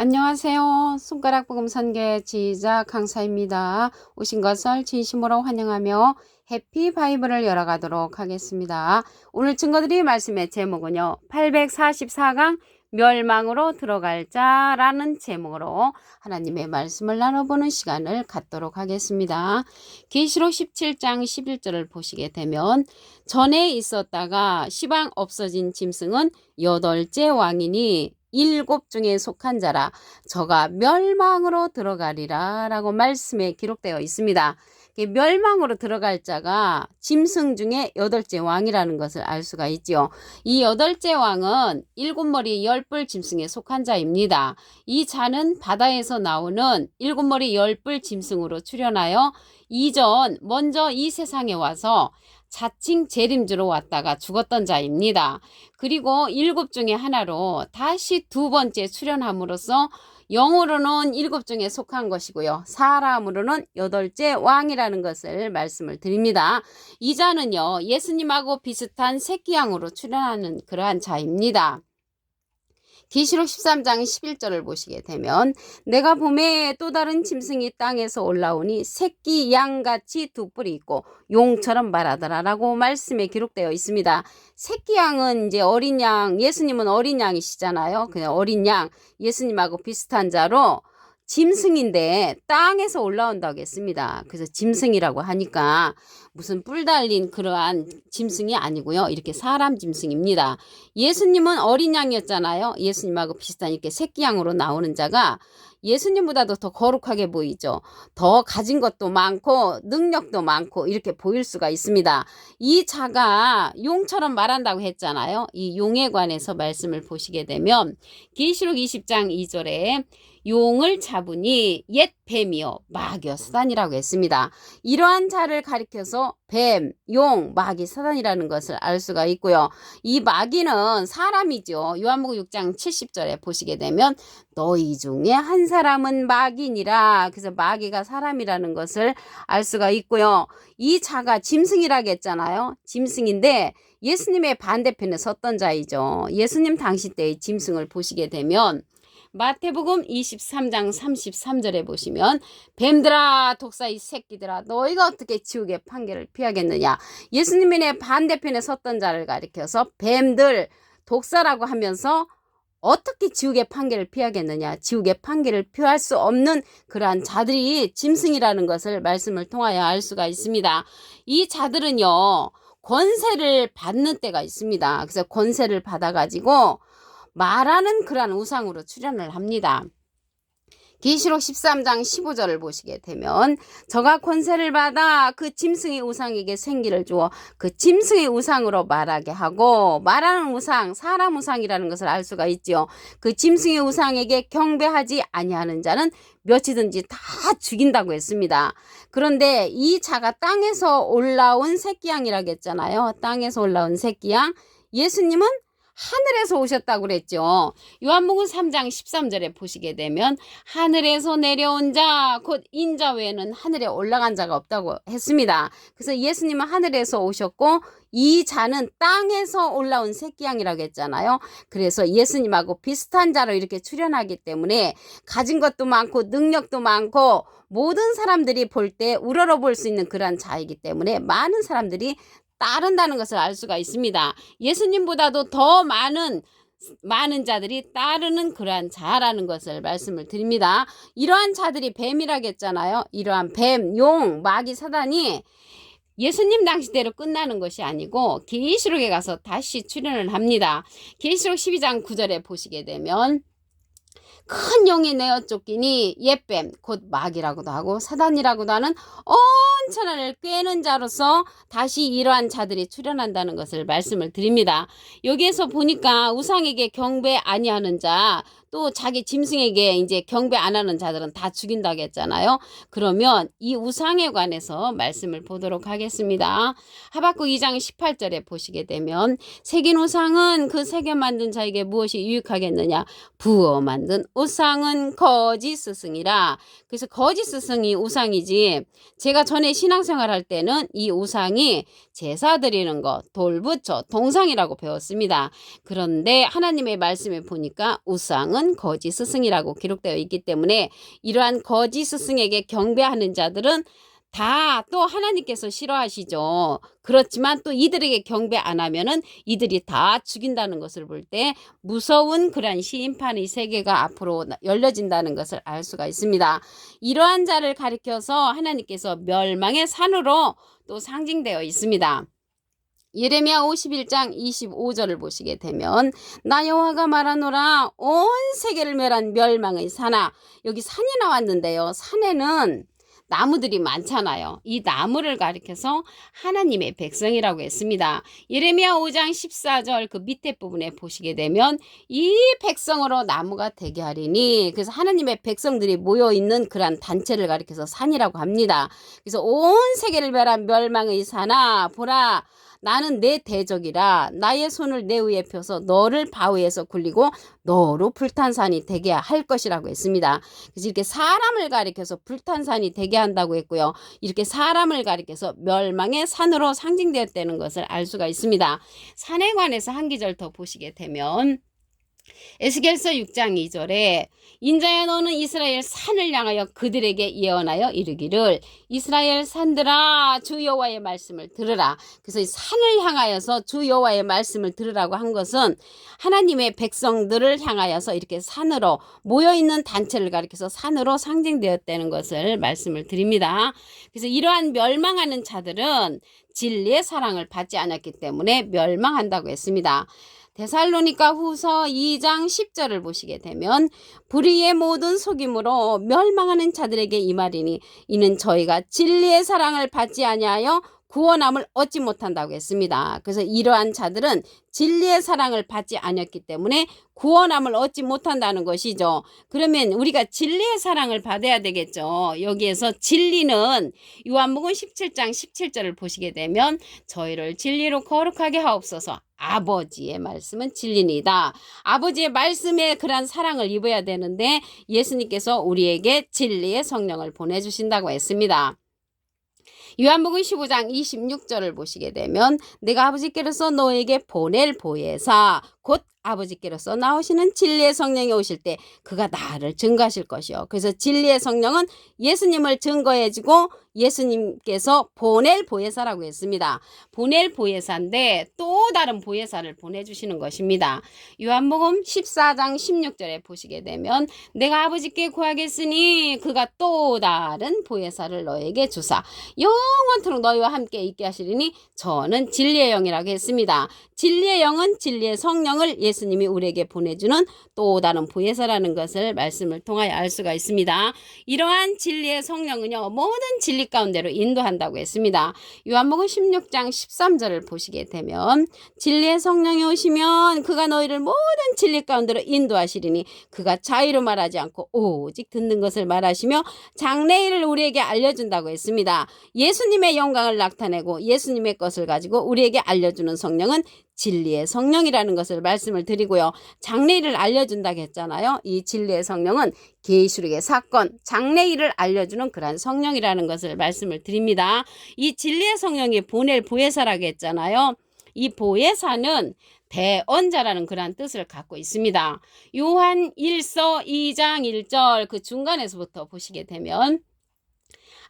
안녕하세요. 손가락 복음 선계 지휘자 강사입니다. 오신 것을 진심으로 환영하며 해피 바이블을 열어가도록 하겠습니다. 오늘 증거드릴 말씀의 제목은요. 844강 멸망으로 들어갈 자라는 제목으로 하나님의 말씀을 나눠보는 시간을 갖도록 하겠습니다. 계시록 17장 11절을 보시게 되면 전에 있었다가 시방 없어진 짐승은 8째 왕이니 7 중에 속한 자라 저가 멸망으로 들어가리라 라고 말씀에 기록되어 있습니다. 멸망으로 들어갈 자가 짐승 중에 8째 왕이라는 것을 알 수가 있지요. 이 8째 왕은 7머리 10뿔 짐승에 속한 자입니다. 이 자는 바다에서 나오는 7머리 10뿔 짐승으로 출현하여 이전 먼저 이 세상에 와서 자칭 재림주로 왔다가 죽었던 자입니다. 그리고 7 중에 하나로 다시 2번째 출현함으로써 영으로는 7 중에 속한 것이고요. 사람으로는 8째 왕이라는 것을 말씀을 드립니다. 이 자는요, 예수님하고 비슷한 새끼양으로 출현하는 그러한 자입니다. 계시록 13장 11절을 보시게 되면 내가 봄에 또 다른 짐승이 땅에서 올라오니 새끼 양같이 2뿔이 있고 용처럼 말하더라 라고 말씀에 기록되어 있습니다. 새끼 양은 이제 어린 양, 예수님은 어린 양이시잖아요. 그냥 어린 양, 예수님하고 비슷한 자로 짐승인데 땅에서 올라온다고 했습니다. 그래서 짐승이라고 하니까 무슨 뿔 달린 그러한 짐승이 아니고요. 이렇게 사람 짐승입니다. 예수님은 어린 양이었잖아요. 예수님하고 비슷한 이렇게 새끼 양으로 나오는 자가 예수님보다도 더 거룩하게 보이죠. 더 가진 것도 많고 능력도 많고 이렇게 보일 수가 있습니다. 이 자가 용처럼 말한다고 했잖아요. 이 용에 관해서 말씀을 보시게 되면 계시록 20장 2절에 용을 잡으니 옛 뱀이요 마귀요 사단이라고 했습니다. 이러한 자를 가리켜서 뱀, 용, 마귀, 사단이라는 것을 알 수가 있고요. 이 마귀는 사람이죠. 요한복음 6장 70절에 보시게 되면 너희 중에 한 사람은 마귀니라. 그래서 마귀가 사람이라는 것을 알 수가 있고요. 이 자가 짐승이라고 했잖아요. 짐승인데 예수님의 반대편에 섰던 자이죠. 예수님 당시 때의 짐승을 보시게 되면 마태복음 23장 33절에 보시면 뱀들아 독사 이 새끼들아 너희가 어떻게 지옥의 판결을 피하겠느냐. 예수님의 반대편에 섰던 자를 가리켜서 뱀들 독사라고 하면서 어떻게 지옥의 판결을 피하겠느냐. 지옥의 판결을 피할 수 없는 그러한 자들이 짐승이라는 것을 말씀을 통하여 알 수가 있습니다. 이 자들은요 권세를 받는 때가 있습니다. 그래서 권세를 받아가지고 말하는 그러한 우상으로 출현을 합니다. 계시록 13장 15절을 보시게 되면 저가 권세를 받아 그 짐승의 우상에게 생기를 주어 그 짐승의 우상으로 말하게 하고 말하는 우상, 사람 우상이라는 것을 알 수가 있지요. 그 짐승의 우상에게 경배하지 아니하는 자는 몇이든지 다 죽인다고 했습니다. 그런데 이 자가 땅에서 올라온 새끼양이라고 했잖아요. 땅에서 올라온 새끼양. 예수님은 하늘에서 오셨다고 그랬죠. 요한복음 3장 13절에 보시게 되면 하늘에서 내려온 자 곧 인자 외에는 하늘에 올라간 자가 없다고 했습니다. 그래서 예수님은 하늘에서 오셨고 이 자는 땅에서 올라온 새끼양이라고 했잖아요. 그래서 예수님하고 비슷한 자로 이렇게 출현하기 때문에 가진 것도 많고 능력도 많고 모든 사람들이 볼 때 우러러 볼 수 있는 그런 자이기 때문에 많은 사람들이 따른다는 것을 알 수가 있습니다. 예수님보다도 더 많은 자들이 따르는 그러한 자라는 것을 말씀을 드립니다. 이러한 자들이 뱀이라고 했잖아요. 이러한 뱀, 용, 마귀, 사단이 예수님 당시대로 끝나는 것이 아니고 계시록에 가서 다시 출현을 합니다. 계시록 12장 9절에 보시게 되면 큰 용이 내어 쫓기니 옛뱀 곧 마귀라고도 하고 사단이라고도 하는 온 천하를 꿰는 자로서 다시 이러한 자들이 출현한다는 것을 말씀을 드립니다. 여기에서 보니까 우상에게 경배 아니하는 자, 또 자기 짐승에게 이제 경배 안 하는 자들은 다 죽인다고 했잖아요. 그러면 이 우상에 관해서 말씀을 보도록 하겠습니다. 하박국 2장 18절에 보시게 되면 새긴 우상은 그 새겨 만든 자에게 무엇이 유익하겠느냐. 부어 만든 우상은 거짓 스승이라. 그래서 거짓 스승이 우상이지. 제가 전에 신앙생활 할 때는 이 우상이 제사 드리는 것, 돌부처, 동상이라고 배웠습니다. 그런데 하나님의 말씀에 보니까 우상은 백성은 거짓 스승이라고 기록되어 있기 때문에 이러한 거짓 스승에게 경배하는 자들은 다 또 하나님께서 싫어하시죠. 그렇지만 또 이들에게 경배 안 하면은 이들이 다 죽인다는 것을 볼 때 무서운 그러한 심판의 세계가 앞으로 열려진다는 것을 알 수가 있습니다. 이러한 자를 가리켜서 하나님께서 멸망의 산으로 또 상징되어 있습니다. 예레미야 51장 25절을 보시게 되면 나 여호와가 말하노라 온 세계를 멸한 멸망의 산아. 여기 산이 나왔는데요. 산에는 나무들이 많잖아요. 이 나무를 가리켜서 하나님의 백성이라고 했습니다. 예레미야 5장 14절 그 밑에 부분에 보시게 되면 이 백성으로 나무가 되게 하리니, 그래서 하나님의 백성들이 모여있는 그러한 단체를 가리켜서 산이라고 합니다. 그래서 온 세계를 멸한 멸망의 산아 보라 나는 내 대적이라 나의 손을 내 위에 펴서 너를 바위에서 굴리고 너로 불탄산이 되게 할 것이라고 했습니다. 그래서 이렇게 사람을 가리켜서 불탄산이 되게 한다고 했고요. 이렇게 사람을 가리켜서 멸망의 산으로 상징되었다는 것을 알 수가 있습니다. 산에 관해서 한 기절 더 보시게 되면 에스겔서 6장 2절에 인자야 너는 이스라엘 산을 향하여 그들에게 예언하여 이르기를 이스라엘 산들아 주 여호와의 말씀을 들으라. 그래서 이 산을 향하여서 주 여호와의 말씀을 들으라고 한 것은 하나님의 백성들을 향하여서 이렇게 산으로 모여있는 단체를 가리켜서 산으로 상징되었다는 것을 말씀을 드립니다. 그래서 이러한 멸망하는 자들은 진리의 사랑을 받지 않았기 때문에 멸망한다고 했습니다. 데살로니가 후서 2장 10절을 보시게 되면 불의의 모든 속임으로 멸망하는 자들에게 이 말이니 이는 저희가 진리의 사랑을 받지 아니하여 구원함을 얻지 못한다고 했습니다. 그래서 이러한 자들은 진리의 사랑을 받지 않았기 때문에 구원함을 얻지 못한다는 것이죠. 그러면 우리가 진리의 사랑을 받아야 되겠죠. 여기에서 진리는 요한복음 17장 17절을 보시게 되면 저희를 진리로 거룩하게 하옵소서. 아버지의 말씀은 진리니다. 아버지의 말씀에 그런 사랑을 입어야 되는데 예수님께서 우리에게 진리의 성령을 보내주신다고 했습니다. 요한복음 15장 26절을 보시게 되면 내가 아버지께로서 너에게 보낼 보혜사 곧 아버지께로서 나오시는 진리의 성령이 오실 때 그가 나를 증거하실 것이요. 그래서 진리의 성령은 예수님을 증거해주고 예수님께서 보낼 보혜사라고 했습니다. 보낼 보혜사인데 또 다른 보혜사를 보내주시는 것입니다. 요한복음 14장 16절에 보시게 되면 내가 아버지께 구하겠으니 그가 또 다른 보혜사를 너에게 주사 영원토록 너희와 함께 있게 하시리니 저는 진리의 영이라고 했습니다. 진리의 영은 진리의 성령을 예수님이 우리에게 보내주는 또 다른 보혜사라는 것을 말씀을 통하여 알 수가 있습니다. 이러한 진리의 성령은요 모든 진리 가운데로 인도한다고 했습니다. 요한복음 16장 13절을 보시게 되면 진리의 성령이 오시면 그가 너희를 모든 진리 가운데로 인도하시리니 그가 자의로 말하지 않고 오직 듣는 것을 말하시며 장래일을 우리에게 알려준다고 했습니다. 예수님의 영광을 나타내고 예수님의 것을 가지고 우리에게 알려주는 성령은 진리의 성령이라는 것을 말씀을 드리고요. 장래일을 알려준다고 했잖아요. 이 진리의 성령은 계시록의 사건, 장래일을 알려주는 그러한 성령이라는 것을 말씀을 드립니다. 이 진리의 성령이 보낼 보혜사라고 했잖아요. 이 보혜사는 대언자라는 그러한 뜻을 갖고 있습니다. 요한 1서 2장 1절 그 중간에서부터 보시게 되면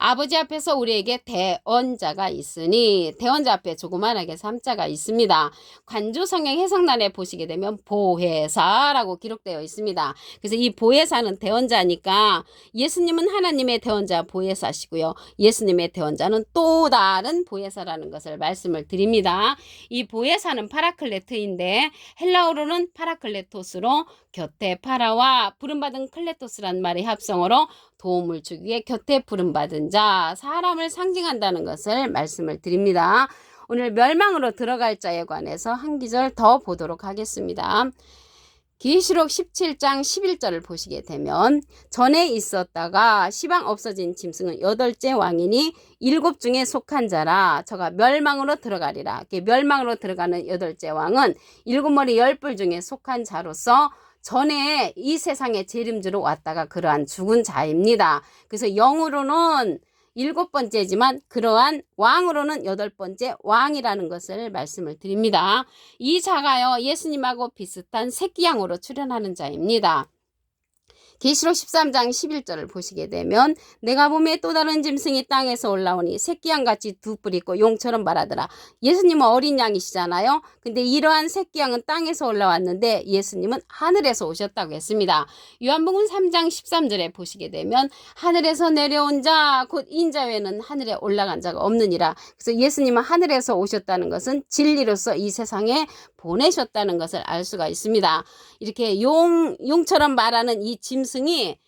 아버지 앞에서 우리에게 대언자가 있으니 대언자 앞에 조그만하게 3자가 있습니다. 관조 성경 해석란에 보시게 되면 보혜사라고 기록되어 있습니다. 그래서 이 보혜사는 대언자니까 예수님은 하나님의 대언자 보혜사시고요. 예수님의 대언자는 또 다른 보혜사라는 것을 말씀을 드립니다. 이 보혜사는 파라클레트인데 헬라어로는 파라클레토스로 곁에 파라와 부름받은 클레토스란 말의 합성어로 도움을 주기 위해 곁에 부름받은 자, 사람을 상징한다는 것을 말씀을 드립니다. 오늘 멸망으로 들어갈 자에 관해서 한 기절 더 보도록 하겠습니다. 계시록 17장 11절을 보시게 되면 전에 있었다가 시방 없어진 짐승은 8째 왕이니 7 중에 속한 자라 저가 멸망으로 들어가리라. 멸망으로 들어가는 8째 왕은 7머리 10뿔 중에 속한 자로서 전에 이 세상에 재림주로 왔다가 그러한 죽은 자입니다. 그래서 영으로는 7번째지만 그러한 왕으로는 8번째 왕이라는 것을 말씀을 드립니다. 이 자가요 예수님하고 비슷한 새끼 양으로 출현하는 자입니다. 계시록 13장 11절을 보시게 되면 내가 보매 또 다른 짐승이 땅에서 올라오니 새끼양같이 두 뿔 있고 용처럼 말하더라. 예수님은 어린 양이시잖아요. 근데 이러한 새끼양은 땅에서 올라왔는데 예수님은 하늘에서 오셨다고 했습니다. 요한복음 3장 13절에 보시게 되면 하늘에서 내려온 자 곧 인자 외에는 하늘에 올라간 자가 없느니라. 그래서 예수님은 하늘에서 오셨다는 것은 진리로서 이 세상에 보내셨다는 것을 알 수가 있습니다. 이렇게 용처럼 말하는 이 짐승이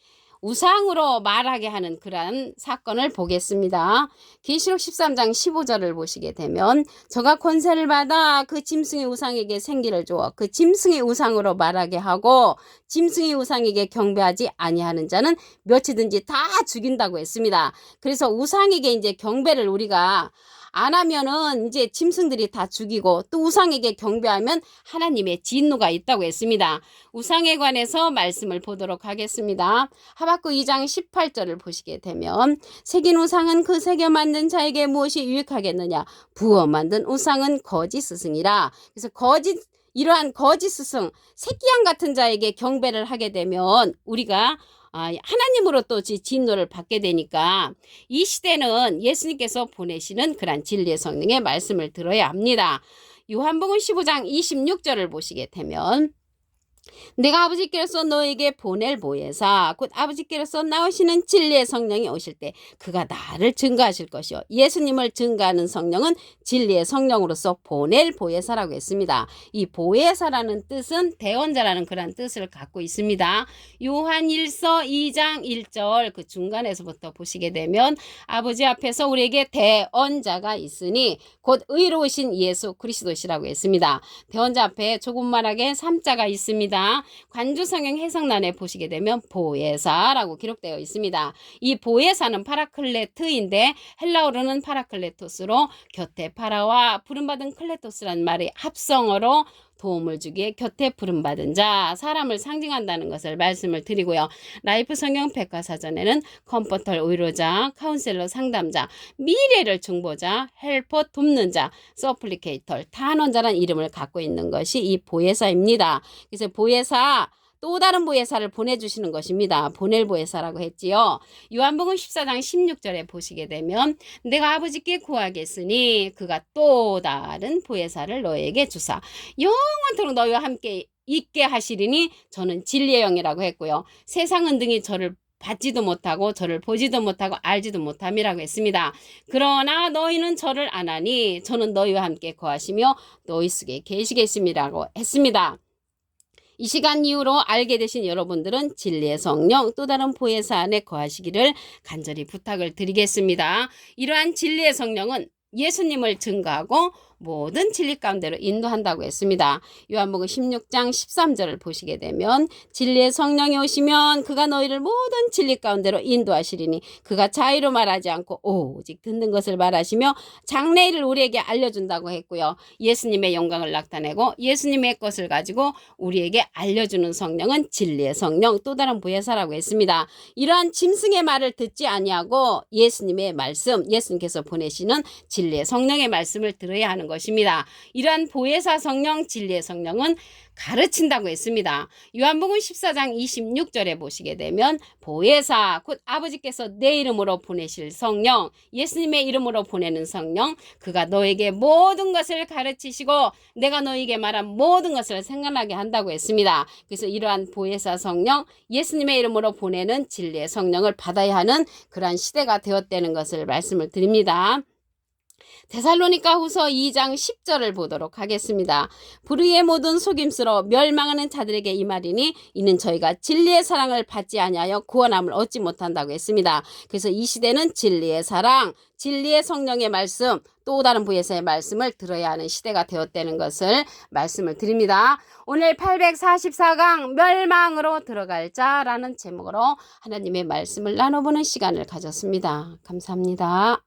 우상으로 말하게 하는 그러한 사건을 보겠습니다. 계시록 13장 15절을 보시게 되면 저가 권세를 받아 그 짐승의 우상에게 생기를 주어 그 짐승의 우상으로 말하게 하고 짐승의 우상에게 경배하지 아니하는 자는 몇이든지 다 죽인다고 했습니다. 그래서 우상에게 이제 경배를 우리가 안 하면은 이제 짐승들이 다 죽이고 또 우상에게 경배하면 하나님의 진노가 있다고 했습니다. 우상에 관해서 말씀을 보도록 하겠습니다. 하박국 2장 18절을 보시게 되면 새긴 우상은 그 새겨 만든 자에게 무엇이 유익하겠느냐 부어 만든 우상은 거짓 스승이라. 그래서 이러한 거짓 스승 새끼양 같은 자에게 경배를 하게 되면 우리가 하나님으로 또 진노를 받게 되니까 이 시대는 예수님께서 보내시는 그런 진리의 성령의 말씀을 들어야 합니다. 요한복음 15장 26절을 보시게 되면 내가 아버지께로서 너에게 보낼 보혜사 곧 아버지께로서 나오시는 진리의 성령이 오실 때 그가 나를 증거하실 것이요 예수님을 증거하는 성령은 진리의 성령으로서 보낼 보혜사라고 했습니다. 이 보혜사라는 뜻은 대언자라는 그런 뜻을 갖고 있습니다. 요한 1서 2장 1절 그 중간에서부터 보시게 되면 아버지 앞에서 우리에게 대언자가 있으니 곧 의로우신 예수 그리스도시라고 했습니다. 대언자 앞에 조금만하게 3자가 있습니다. 관주성경 해석란에 보시게 되면 보혜사라고 기록되어 있습니다. 이 보혜사는 파라클레트인데 헬라어로는 파라클레토스로 곁에 파라와 부름받은 클레토스라는 말이 합성어로 도움을 주기에 곁에 부름받은 자, 사람을 상징한다는 것을 말씀을 드리고요. 라이프 성경 백과사전에는 컴포터 위로자, 카운셀러 상담자, 미래를 중보자, 헬퍼 돕는 자, 서플리케이터, 탄원자라는 이름을 갖고 있는 것이 이 보혜사입니다. 그래서 보혜사 또 다른 보혜사를 보내주시는 것입니다. 보낼 보혜사라고 했지요. 요한복음 14장 16절에 보시게 되면 내가 아버지께 구하겠으니 그가 또 다른 보혜사를 너에게 주사 영원토록 너희와 함께 있게 하시리니 저는 진리의 영이라고 했고요. 세상은 등이 저를 받지도 못하고 저를 보지도 못하고 알지도 못함이라고 했습니다. 그러나 너희는 저를 아나니 저는 너희와 함께 거하시며 너희 속에 계시겠습니다라고 했습니다. 이 시간 이후로 알게 되신 여러분들은 진리의 성령 또 다른 보혜사 안에 거하시기를 간절히 부탁을 드리겠습니다. 이러한 진리의 성령은 예수님을 증거하고 모든 진리 가운데로 인도한다고 했습니다. 요한복음 16장 13절을 보시게 되면 진리의 성령이 오시면 그가 너희를 모든 진리 가운데로 인도하시리니 그가 자의로 말하지 않고 오직 듣는 것을 말하시며 장래일을 우리에게 알려준다고 했고요. 예수님의 영광을 나타내고 예수님의 것을 가지고 우리에게 알려주는 성령은 진리의 성령 또 다른 보혜사라고 했습니다. 이러한 짐승의 말을 듣지 아니하고 예수님의 말씀, 예수님께서 보내시는 진리의 성령의 말씀을 들어야 하는 것입니다. 이러한 보혜사 성령, 진리의 성령은 가르친다고 했습니다. 요한복음 14장 26절에 보시게 되면 보혜사 곧 아버지께서 내 이름으로 보내실 성령, 예수님의 이름으로 보내는 성령, 그가 너에게 모든 것을 가르치시고 내가 너에게 말한 모든 것을 생각나게 한다고 했습니다. 그래서 이러한 보혜사 성령, 예수님의 이름으로 보내는 진리의 성령을 받아야 하는 그러한 시대가 되었다는 것을 말씀을 드립니다. 데살로니가 후서 2장 10절을 보도록 하겠습니다. 불의의 모든 속임수로 멸망하는 자들에게 이 말이니 이는 저희가 진리의 사랑을 받지 아니하여 구원함을 얻지 못한다고 했습니다. 그래서 이 시대는 진리의 사랑, 진리의 성령의 말씀, 또 다른 보혜사의 말씀을 들어야 하는 시대가 되었다는 것을 말씀을 드립니다. 오늘 844강 멸망으로 들어갈 자라는 제목으로 하나님의 말씀을 나눠보는 시간을 가졌습니다. 감사합니다.